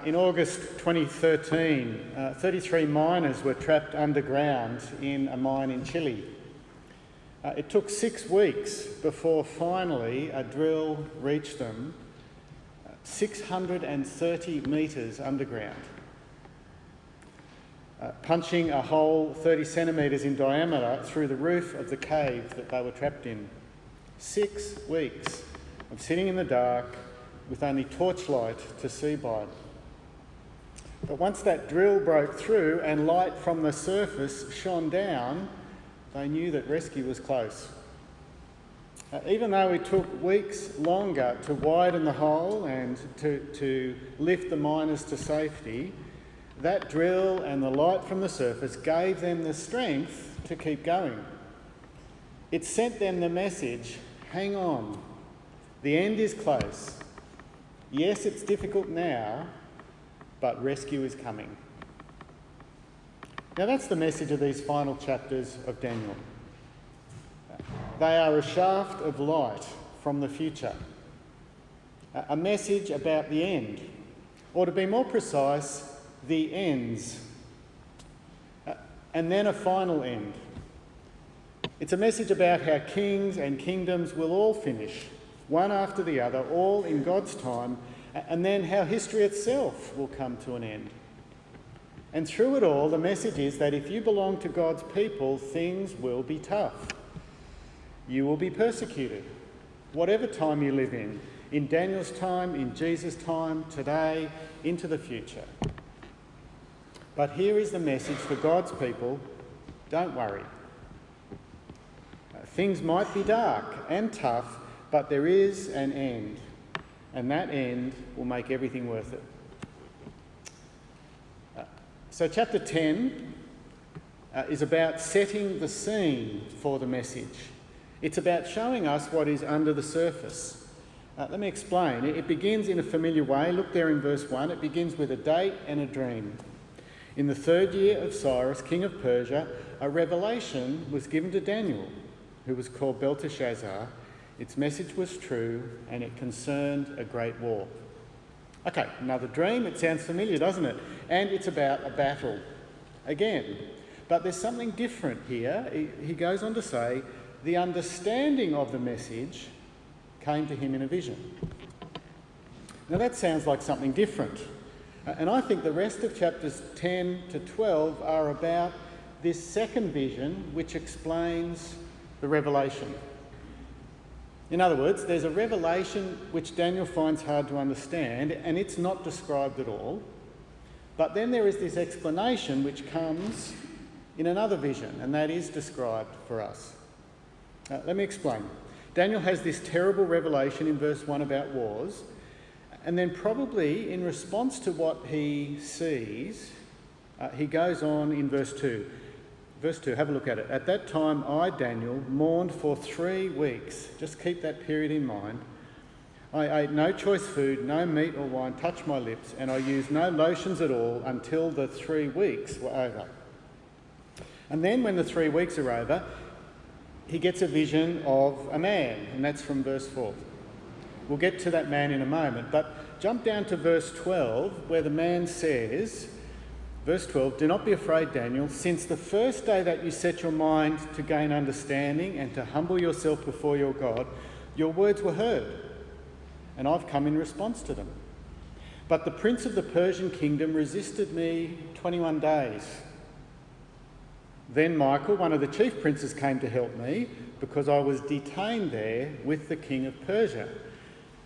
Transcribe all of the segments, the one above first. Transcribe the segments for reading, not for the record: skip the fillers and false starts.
In August 2013, 33 miners were trapped underground in a mine in Chile. It took 6 weeks before finally a drill reached them 630 metres underground, punching a hole 30 centimetres in diameter through the roof of the cave that they were trapped in. 6 weeks of sitting in the dark with only torchlight to see by. But once that drill broke through and light from the surface shone down, they knew that rescue was close. Even though it took weeks longer to widen the hole and to lift the miners to safety, that drill and the light from the surface gave them the strength to keep going. It sent them the message, hang on, the end is close. Yes, it's difficult now, but rescue is coming. Now that's the message of these final chapters of Daniel. They are a shaft of light from the future, a message about the end, or to be more precise, the ends, and then a final end. It's a message about how kings and kingdoms will all finish, one after the other, all in God's time, and then how history itself will come to an end. And through it all, the message is that if you belong to God's people, things will be tough. You will be persecuted, whatever time you live in Daniel's time, in Jesus' time, today, into the future. But here is the message for God's people, don't worry. Things might be dark and tough, but there is an end, and that end will make everything worth it. So chapter 10 is about setting the scene for the message. It's about showing us what is under the surface. Let me explain. It begins in a familiar way. Look there in verse 1. It begins with a date and a dream. In the 3rd year of Cyrus, king of Persia, a revelation was given to Daniel, who was called Belteshazzar. Its message was true, and it concerned a great war. Okay, another dream. It sounds familiar, doesn't it? And it's about a battle again. But there's something different here. He goes on to say, the understanding of the message came to him in a vision. Now that sounds like something different. And I think the rest of chapters 10 to 12 are about this second vision, which explains the revelation. In other words, there's a revelation which Daniel finds hard to understand, and it's not described at all. But then there is this explanation which comes in another vision, and that is described for us. Let me explain. Daniel has this terrible revelation in verse 1 about wars, and then probably in response to what he sees, he goes on in verse 2. Verse 2, have a look at it. At that time, I, Daniel, mourned for 3 weeks. Just keep that period in mind. I ate no choice food, no meat or wine touched my lips, and I used no lotions at all until the 3 weeks were over. And then when the 3 weeks are over, he gets a vision of a man, and that's from verse 4. We'll get to that man in a moment, but jump down to verse 12, where the man says, verse 12, do not be afraid, Daniel, since the first day that you set your mind to gain understanding and to humble yourself before your God, your words were heard, and I've come in response to them. But the prince of the Persian kingdom resisted me 21 days. Then Michael, one of the chief princes, came to help me because I was detained there with the king of Persia.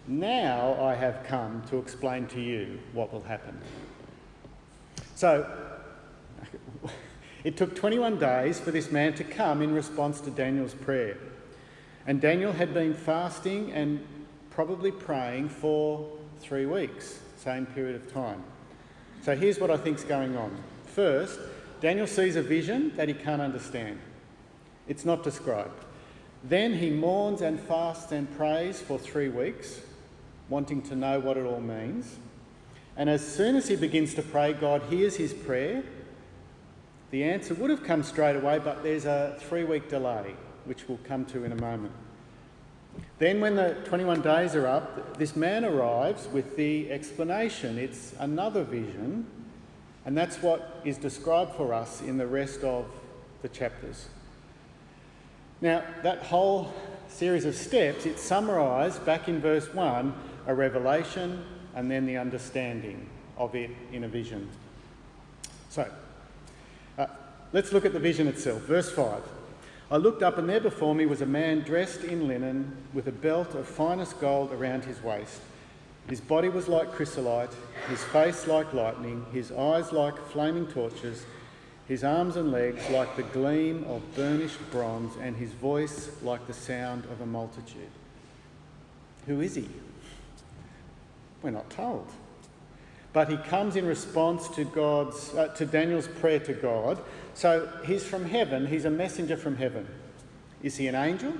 Now I have come to explain to you what will happen. So, it took 21 days for this man to come in response to Daniel's prayer. And Daniel had been fasting and probably praying for 3 weeks, same period of time. So here's what I think's going on. First, Daniel sees a vision that he can't understand. It's not described. Then he mourns and fasts and prays for 3 weeks, wanting to know what it all means. And as soon as he begins to pray, God hears his prayer. The answer would have come straight away, but there's a 3-week delay, which we'll come to in a moment. Then when the 21 days are up, this man arrives with the explanation. It's another vision, and that's what is described for us in the rest of the chapters. Now, that whole series of steps, it's summarised back in verse 1, a revelation and then the understanding of it in a vision. So, let's look at the vision itself. Verse 5. I looked up and there before me was a man dressed in linen with a belt of finest gold around his waist. His body was like chrysolite, his face like lightning, his eyes like flaming torches, his arms and legs like the gleam of burnished bronze, and his voice like the sound of a multitude. Who is he? We're not told. But he comes in response to Daniel's prayer to God. So he's from heaven, he's a messenger from heaven. Is he an angel?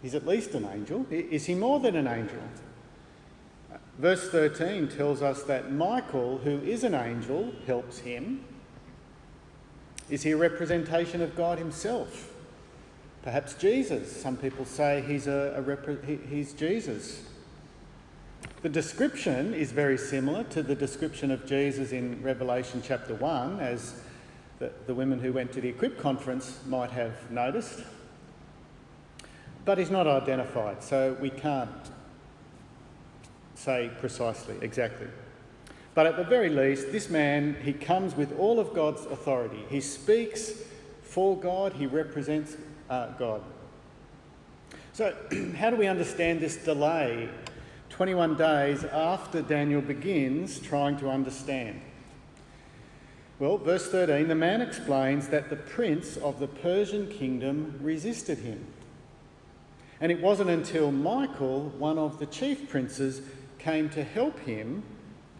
He's at least an angel. Is he more than an angel? Verse 13 tells us that Michael, who is an angel, helps him. Is he a representation of God himself? Perhaps Jesus. Some people say he's Jesus. The description is very similar to the description of Jesus in Revelation chapter 1, as the women who went to the Equip conference might have noticed. But he's not identified, so we can't say precisely, exactly. But at the very least, this man, he comes with all of God's authority. He speaks for God, he represents God. So how do we understand this delay 21 days after Daniel begins trying to understand? Well, verse 13, the man explains that the prince of the Persian kingdom resisted him. And it wasn't until Michael, one of the chief princes, came to help him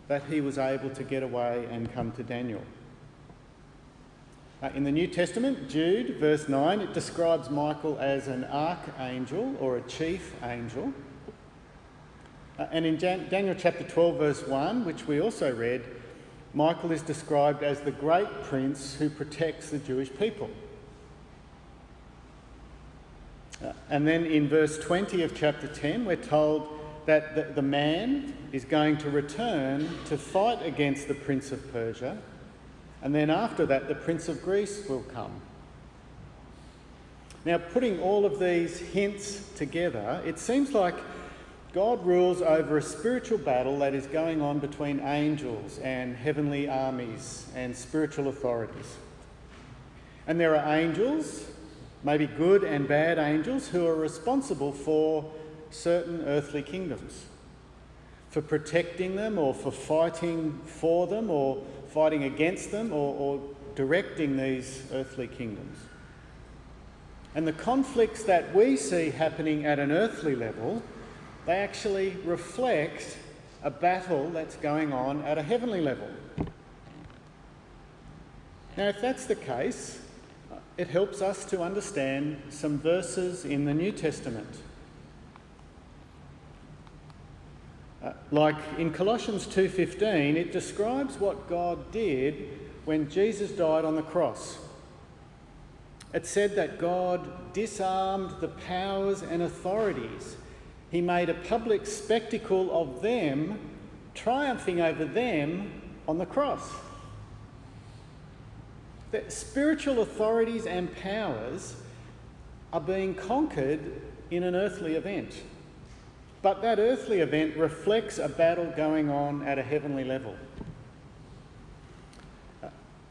that he was able to get away and come to Daniel. In the New Testament, Jude, verse 9, it describes Michael as an archangel or a chief angel. And in Daniel chapter 12, verse 1, which we also read, Michael is described as the great prince who protects the Jewish people. And then in verse 20 of chapter 10, we're told that the man is going to return to fight against the prince of Persia, and then after that the prince of Greece will come. Now, putting all of these hints together, it seems like God rules over a spiritual battle that is going on between angels and heavenly armies and spiritual authorities. And there are angels, maybe good and bad angels, who are responsible for certain earthly kingdoms, for protecting them or for fighting for them or fighting against them or directing these earthly kingdoms. And the conflicts that we see happening at an earthly level, they actually reflect a battle that's going on at a heavenly level. Now, if that's the case, it helps us to understand some verses in the New Testament. Like in Colossians 2:15, it describes what God did when Jesus died on the cross. It said that God disarmed the powers and authorities. He made a public spectacle of them, triumphing over them on the cross. The spiritual authorities and powers are being conquered in an earthly event. But that earthly event reflects a battle going on at a heavenly level.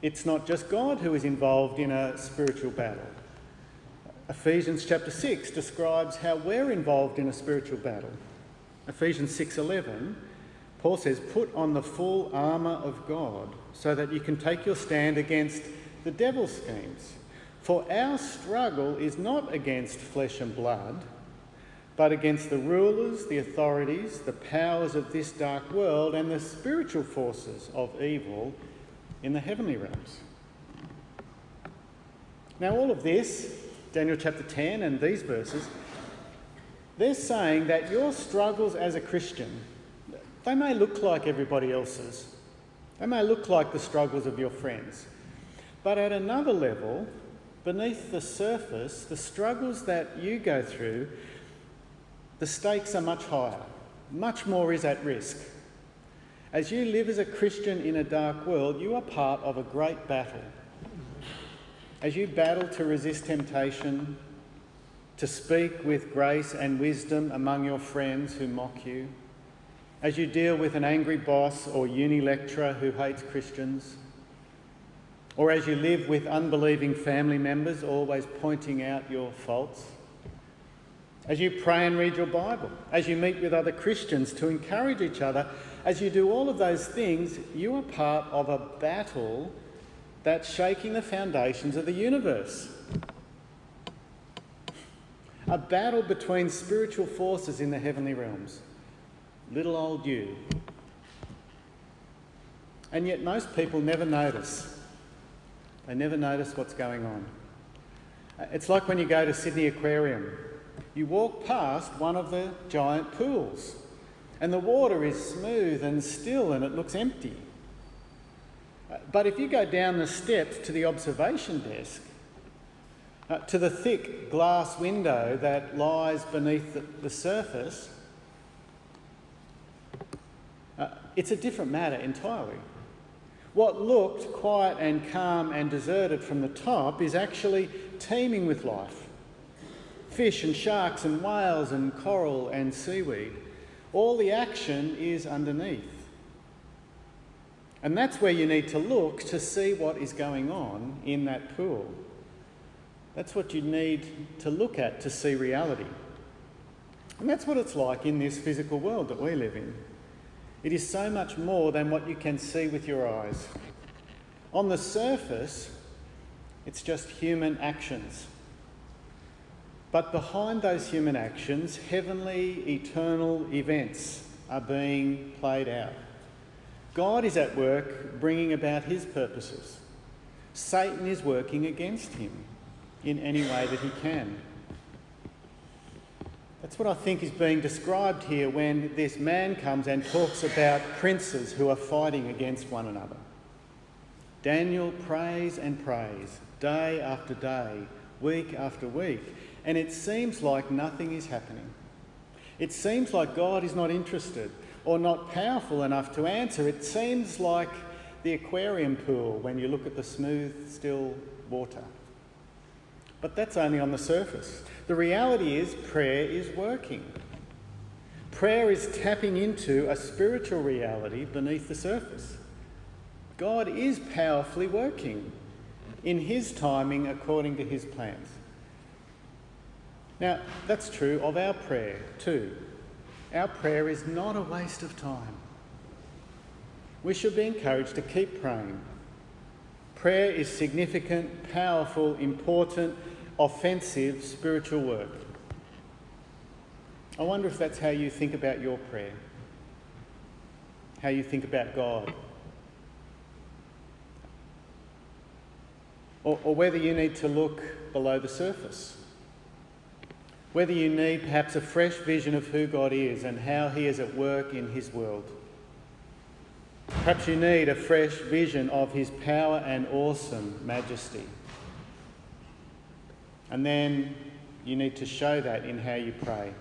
It's not just God who is involved in a spiritual battle. Ephesians chapter 6 describes how we're involved in a spiritual battle. Ephesians 6:11, Paul says, "Put on the full armour of God so that you can take your stand against the devil's schemes. For our struggle is not against flesh and blood, but against the rulers, the authorities, the powers of this dark world, and the spiritual forces of evil in the heavenly realms." Now, all of this, Daniel chapter 10 and these verses, they're saying that your struggles as a Christian, they may look like everybody else's. They may look like the struggles of your friends. But at another level, beneath the surface, the struggles that you go through, The stakes are much higher. Much more is at risk. As you live as a Christian in a dark world, you are part of a great battle. As you battle to resist temptation, to speak with grace and wisdom among your friends who mock you, as you deal with an angry boss or uni lecturer who hates Christians, or as you live with unbelieving family members always pointing out your faults, as you pray and read your Bible, as you meet with other Christians to encourage each other, as you do all of those things, you are part of a battle that's shaking the foundations of the universe. A battle between spiritual forces in the heavenly realms. Little old you. And yet most people never notice. They never notice what's going on. It's like when you go to Sydney Aquarium. You walk past one of the giant pools and the water is smooth and still and it looks empty. But if you go down the steps to the observation desk, to the thick glass window that lies beneath the surface, it's a different matter entirely. What looked quiet and calm and deserted from the top is actually teeming with life. Fish and sharks and whales and coral and seaweed. All the action is underneath. And that's where you need to look to see what is going on in that pool. That's what you need to look at to see reality. And that's what it's like in this physical world that we live in. It is so much more than what you can see with your eyes. On the surface, it's just human actions. But behind those human actions, heavenly, eternal events are being played out. God is at work bringing about his purposes. Satan is working against him in any way that he can. That's what I think is being described here when this man comes and talks about princes who are fighting against one another. Daniel prays and prays, day after day, week after week, and it seems like nothing is happening. It seems like God is not interested or not powerful enough to answer. It seems like the aquarium pool when you look at the smooth, still water. But that's only on the surface. The reality is prayer is working. Prayer is tapping into a spiritual reality beneath the surface. God is powerfully working in his timing according to his plans. Now, that's true of our prayer too. Our prayer is not a waste of time. We should be encouraged to keep praying. Prayer is significant, powerful, important, offensive spiritual work. I wonder if that's how you think about your prayer, how you think about God, or whether you need to look below the surface, whether you need perhaps a fresh vision of who God is and how he is at work in his world. Perhaps you need a fresh vision of his power and awesome majesty. And then you need to show that in how you pray.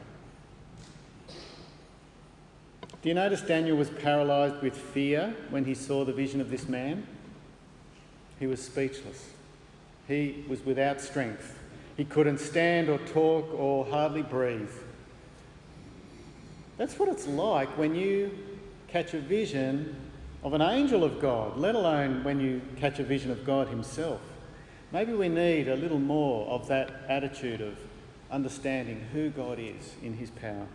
Do you notice Daniel was paralysed with fear when he saw the vision of this man? He was speechless. He was without strength. He couldn't stand or talk or hardly breathe. That's what it's like when you catch a vision of an angel of God, let alone when you catch a vision of God himself. Maybe we need a little more of that attitude of understanding who God is in his power.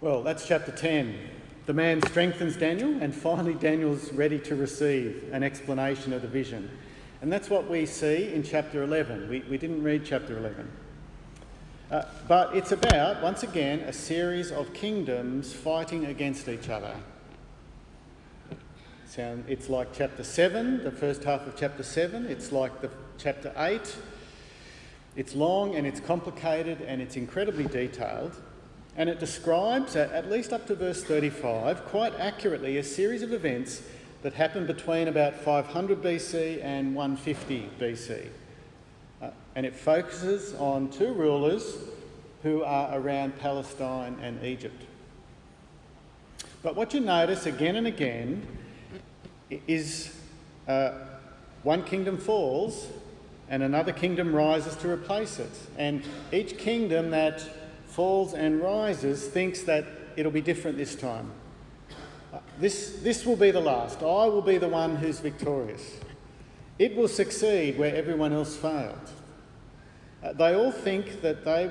Well, that's chapter 10. The man strengthens Daniel, and finally Daniel's ready to receive an explanation of the vision. And that's what we see in chapter 11. We didn't read chapter 11. But it's about, once again, a series of kingdoms fighting against each other. It's like chapter 7, the first half of chapter 7. It's like chapter 8. It's long and it's complicated and it's incredibly detailed. And it describes, at least up to verse 35, quite accurately a series of events that happened between about 500 BC and 150 BC. And it focuses on two rulers who are around Palestine and Egypt. But what you notice again and again is one kingdom falls and another kingdom rises to replace it. And each kingdom that falls and rises thinks that it'll be different this time. This will be the last. I will be the one who's victorious. It will succeed where everyone else failed. They all think that they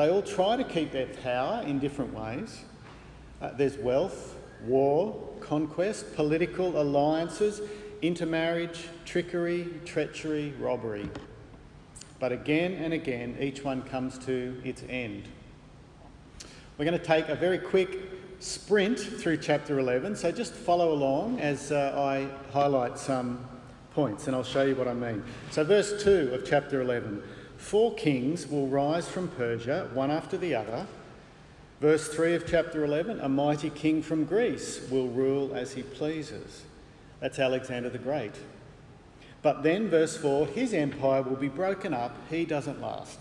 all try to keep their power in different ways. There's wealth, war, conquest, political alliances, intermarriage, trickery, treachery, robbery. But again and again, each one comes to its end. We're going to take a very quick sprint through chapter 11, so just follow along as I highlight some points, and I'll show you what I mean. So verse 2 of chapter 11, 4 kings will rise from Persia, one after the other. Verse 3 of chapter 11, a mighty king from Greece will rule as he pleases. That's Alexander the Great. But then, verse 4, his empire will be broken up, he doesn't last.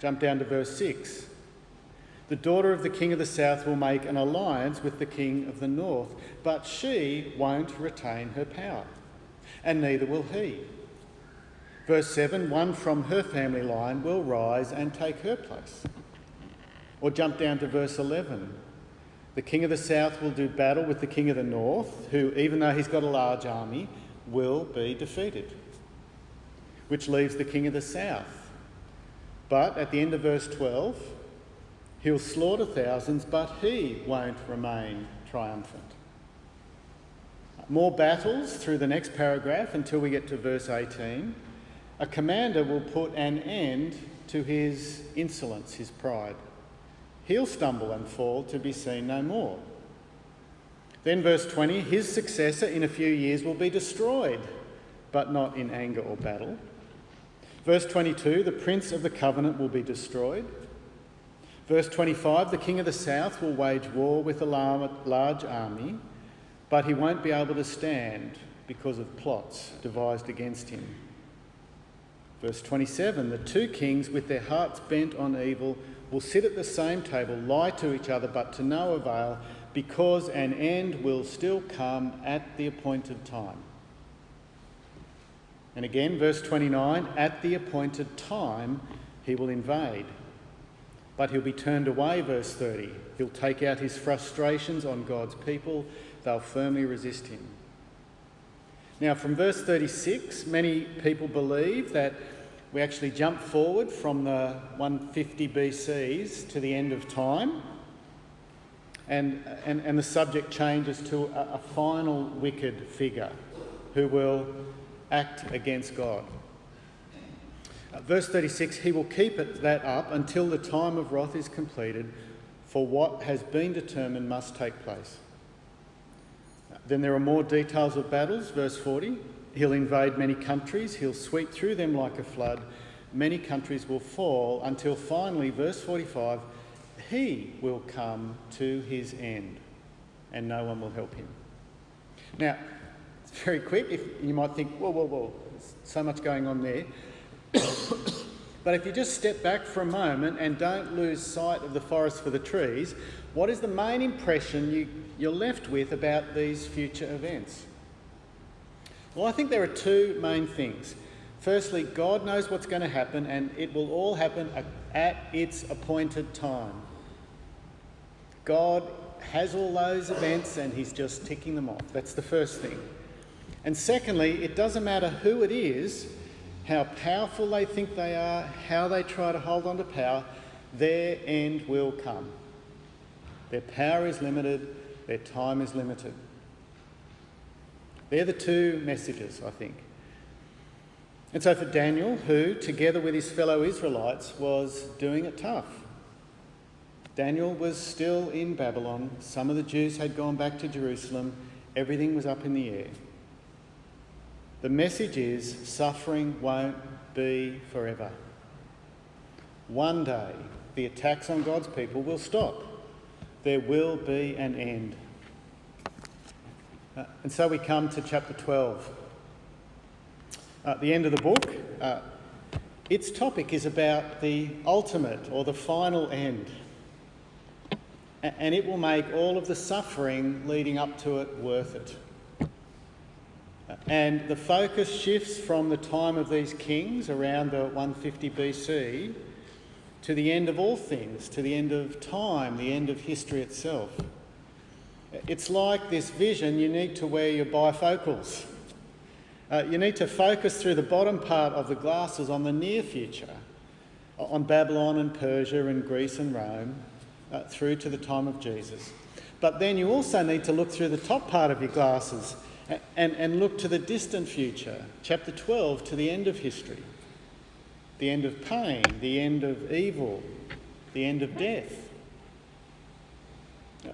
Jump down to verse 6. The daughter of the king of the south will make an alliance with the king of the north, but she won't retain her power, and neither will he. Verse 7, one from her family line will rise and take her place. Or jump down to verse 11. The king of the south will do battle with the king of the north, who, even though he's got a large army, will be defeated. Which leaves the king of the south. But at the end of verse 12, he'll slaughter thousands, but he won't remain triumphant. More battles through the next paragraph until we get to verse 18. A commander will put an end to his insolence, his pride. He'll stumble and fall to be seen no more. Then verse 20, his successor in a few years will be destroyed, but not in anger or battle. Verse 22, the prince of the covenant will be destroyed. Verse 25, the king of the south will wage war with a large army, but he won't be able to stand because of plots devised against him. Verse 27, the 2 kings with their hearts bent on evil will sit at the same table, lie to each other, but to no avail, because an end will still come at the appointed time. And again, verse 29, at the appointed time he will invade. But he'll be turned away, verse 30. He'll take out his frustrations on God's people. They'll firmly resist him. Now, from verse 36, many people believe that we actually jump forward from the 150 BCs to the end of time, and the subject changes to a final wicked figure who will act against God. Verse 36, he will keep that up until the time of wrath is completed, for what has been determined must take place. Then there are more details of battles. Verse 40, he'll invade many countries, he'll sweep through them like a flood. Many countries will fall until finally, verse 45, he will come to his end and no one will help him. Now, it's very quick. You might think, whoa, there's so much going on there. But if you just step back for a moment and don't lose sight of the forest for the trees, what is the main impression you're left with about these future events? Well, I think there are 2 main things. Firstly, God knows what's going to happen, and it will all happen at its appointed time. God has all those events and he's just ticking them off. That's the first thing. And secondly, it doesn't matter who it is, how powerful they think they are, how they try to hold on to power, their end will come. Their power is limited, their time is limited. They're the 2 messages, I think. And so for Daniel, who, together with his fellow Israelites, was doing it tough. Daniel was still in Babylon. Some of the Jews had gone back to Jerusalem. Everything was up in the air. The message is suffering won't be forever. One day, the attacks on God's people will stop. There will be an end. And so we come to chapter 12. At the end of the book, Its topic is about the ultimate or the final end, and it will make all of the suffering leading up to it worth it. And the focus shifts from the time of these kings around the 150 BC to the end of all things, to the end of time, the end of history itself. It's like this vision, you need to wear your bifocals. You need to focus through the bottom part of the glasses on the near future, on Babylon and Persia and Greece and Rome, through to the time of Jesus. But then you also need to look through the top part of your glasses and look to the distant future, chapter 12, to the end of history, the end of pain, the end of evil, the end of death.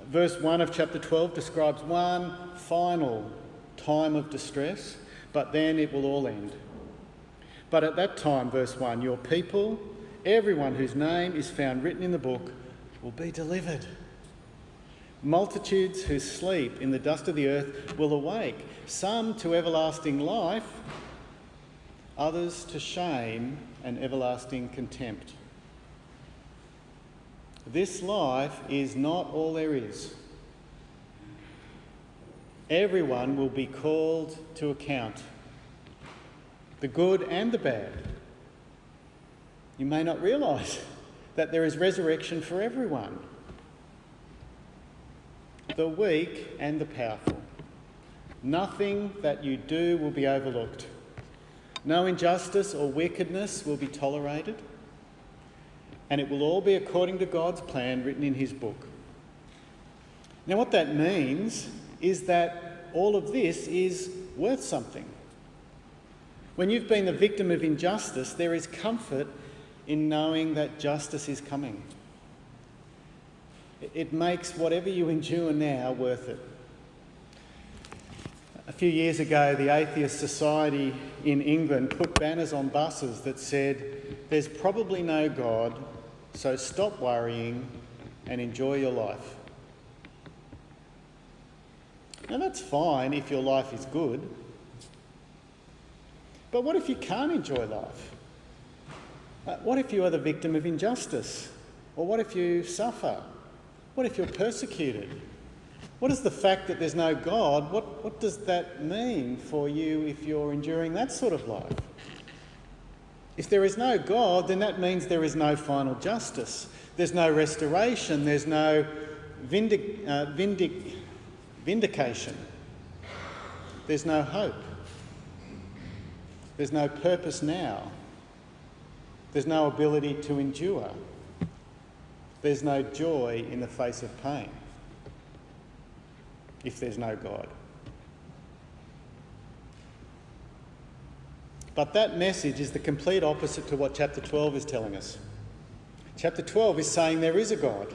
Verse 1 of chapter 12 describes one final time of distress, but then it will all end. But at that time, verse 1, your people, everyone whose name is found written in the book, will be delivered. Multitudes who sleep in the dust of the earth will awake, some to everlasting life, others to shame and everlasting contempt. This life is not all there is. Everyone will be called to account, the good and the bad. You may not realise that there is resurrection for everyone, the weak and the powerful. Nothing that you do will be overlooked. No injustice or wickedness will be tolerated, and it will all be according to God's plan written in his book. Now, what that means is that all of this is worth something. When you've been the victim of injustice, there is comfort in knowing that justice is coming. It makes whatever you endure now worth it. A few years ago, the Atheist Society in England put banners on buses that said, "There's probably no God, so stop worrying and enjoy your life." Now that's fine if your life is good. But what if you can't enjoy life? What if you are the victim of injustice? Or what if you suffer? What if you're persecuted? What is the fact that there's no God? What does that mean for you if you're enduring that sort of life? If there is no God, then that means there is no final justice. There's no restoration. There's no vindication. There's no hope. There's no purpose now. There's no ability to endure. There's no joy in the face of pain if there's no God. But that message is the complete opposite to what chapter 12 is telling us. Chapter 12 is saying there is a God,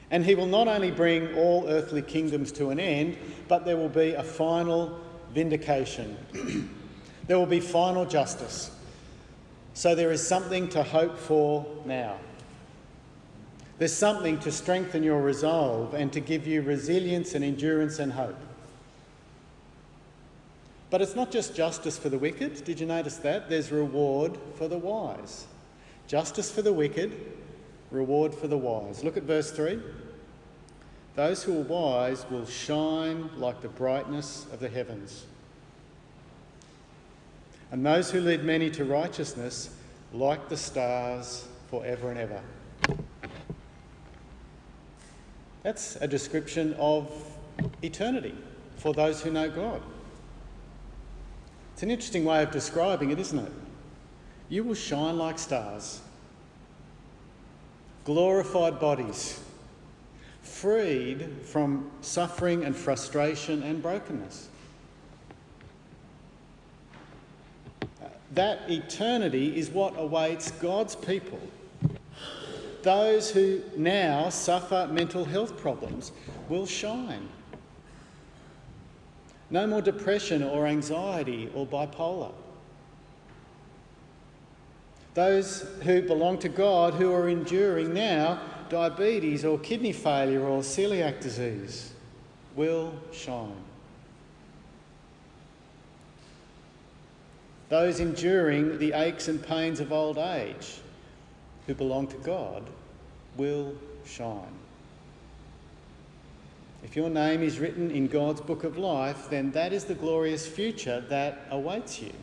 and he will not only bring all earthly kingdoms to an end, but there will be a final vindication. There will be final justice. So there is something to hope for now. There's something to strengthen your resolve and to give you resilience and endurance and hope. But it's not just justice for the wicked. Did you notice that? There's reward for the wise. Justice for the wicked, reward for the wise. Look at verse 3. Those who are wise will shine like the brightness of the heavens. And those who lead many to righteousness like the stars forever and ever. That's a description of eternity for those who know God. It's an interesting way of describing it, isn't it? You will shine like stars, glorified bodies, freed from suffering and frustration and brokenness. That eternity is what awaits God's people. Those who now suffer mental health problems will shine. No more depression or anxiety or bipolar. Those who belong to God who are enduring now diabetes or kidney failure or celiac disease will shine. those enduring the aches and pains of old age who belong to God will shine. If your name is written in God's book of life, then that is the glorious future that awaits you,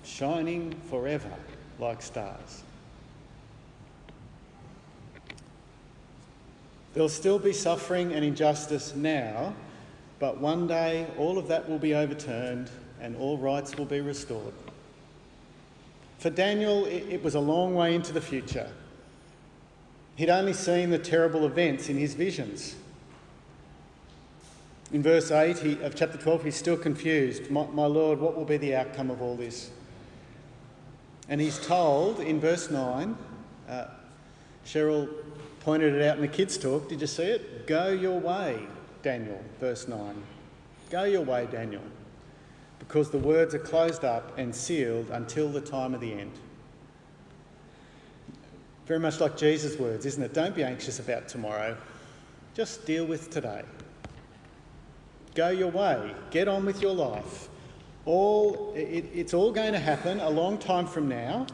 shining forever like stars. There'll still be suffering and injustice now, but one day all of that will be overturned and all rights will be restored. For Daniel, it was a long way into the future. He'd only seen the terrible events in his visions. In verse 8 of chapter 12, he's still confused. My Lord, what will be the outcome of all this? And he's told in verse 9, Cheryl pointed it out in the kids' talk. Did you see it? Go your way, Daniel, verse 9. Go your way, Daniel, because the words are closed up and sealed until the time of the end. Very much like Jesus' words, isn't it? Don't be anxious about tomorrow. Just deal with today. Go your way. Get on with your life. It's all going to happen a long time from now.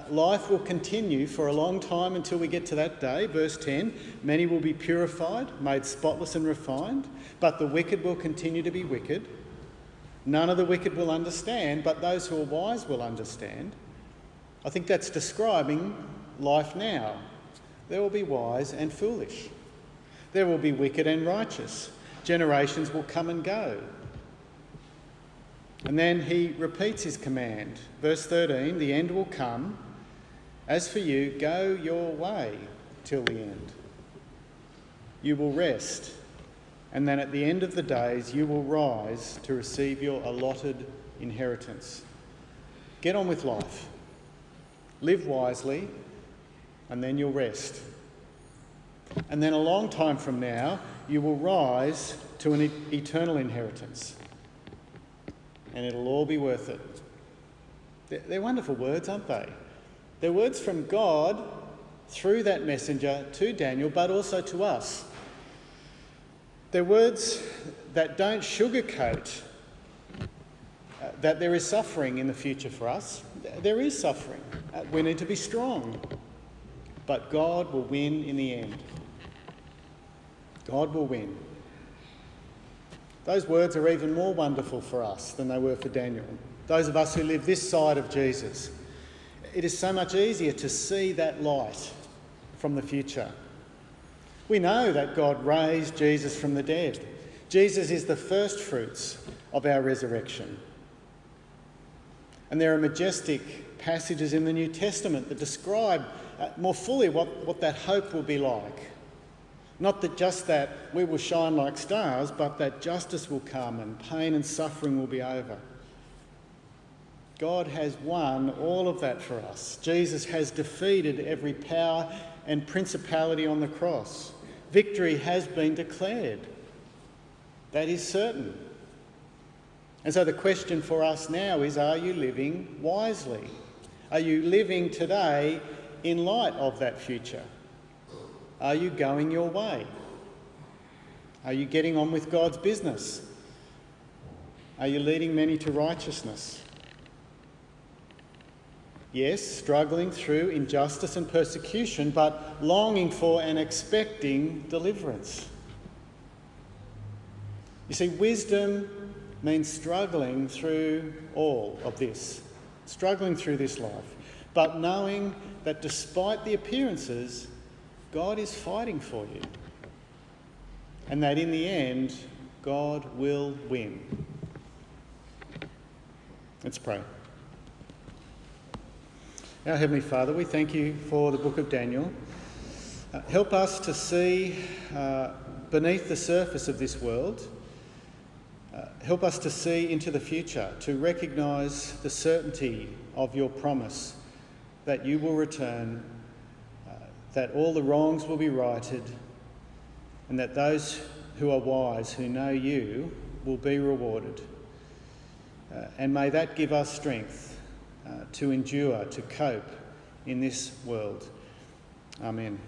Life will continue for a long time until we get to that day. Verse 10, many will be purified, made spotless and refined, but the wicked will continue to be wicked. None of the wicked will understand, but those who are wise will understand. I think that's describing life now. There will be wise and foolish. There will be wicked and righteous. Generations will come and go. And then he repeats his command. Verse 13, the end will come. As for you, go your way till the end. You will rest, and then at the end of the days you will rise to receive your allotted inheritance. Get on with life. Live wisely, and then you'll rest. And then a long time from now, you will rise to an eternal inheritance. And it'll all be worth it. They're wonderful words, aren't they? They're words from God through that messenger to Daniel, but also to us. They're words that don't sugarcoat that there is suffering in the future for us. There is suffering. We need to be strong. But God will win in the end. God will win. Those words are even more wonderful for us than they were for Daniel. Those of us who live this side of Jesus. It is so much easier to see that light from the future. We know that God raised Jesus from the dead. Jesus is the first fruits of our resurrection. And there are majestic passages in the New Testament that describe more fully what that hope will be like. Not that just that we will shine like stars, but that justice will come and pain and suffering will be over. God has won all of that for us. Jesus has defeated every power and principality on the cross. Victory has been declared. That is certain. And so the question for us now is, are you living wisely? Are you living today in light of that future? Are you going your way? Are you getting on with God's business? Are you leading many to righteousness? Yes, struggling through injustice and persecution, but longing for and expecting deliverance. You see, wisdom means struggling through all of this, struggling through this life, but knowing that despite the appearances, God is fighting for you, and that in the end, God will win. Let's pray. Our Heavenly Father, we thank you for the book of Daniel. Help us to see beneath the surface of this world. Help us to see into the future, to recognise the certainty of your promise that you will return, that all the wrongs will be righted, and that those who are wise, who know you, will be rewarded. And may that give us strength to endure, to cope in this world. Amen.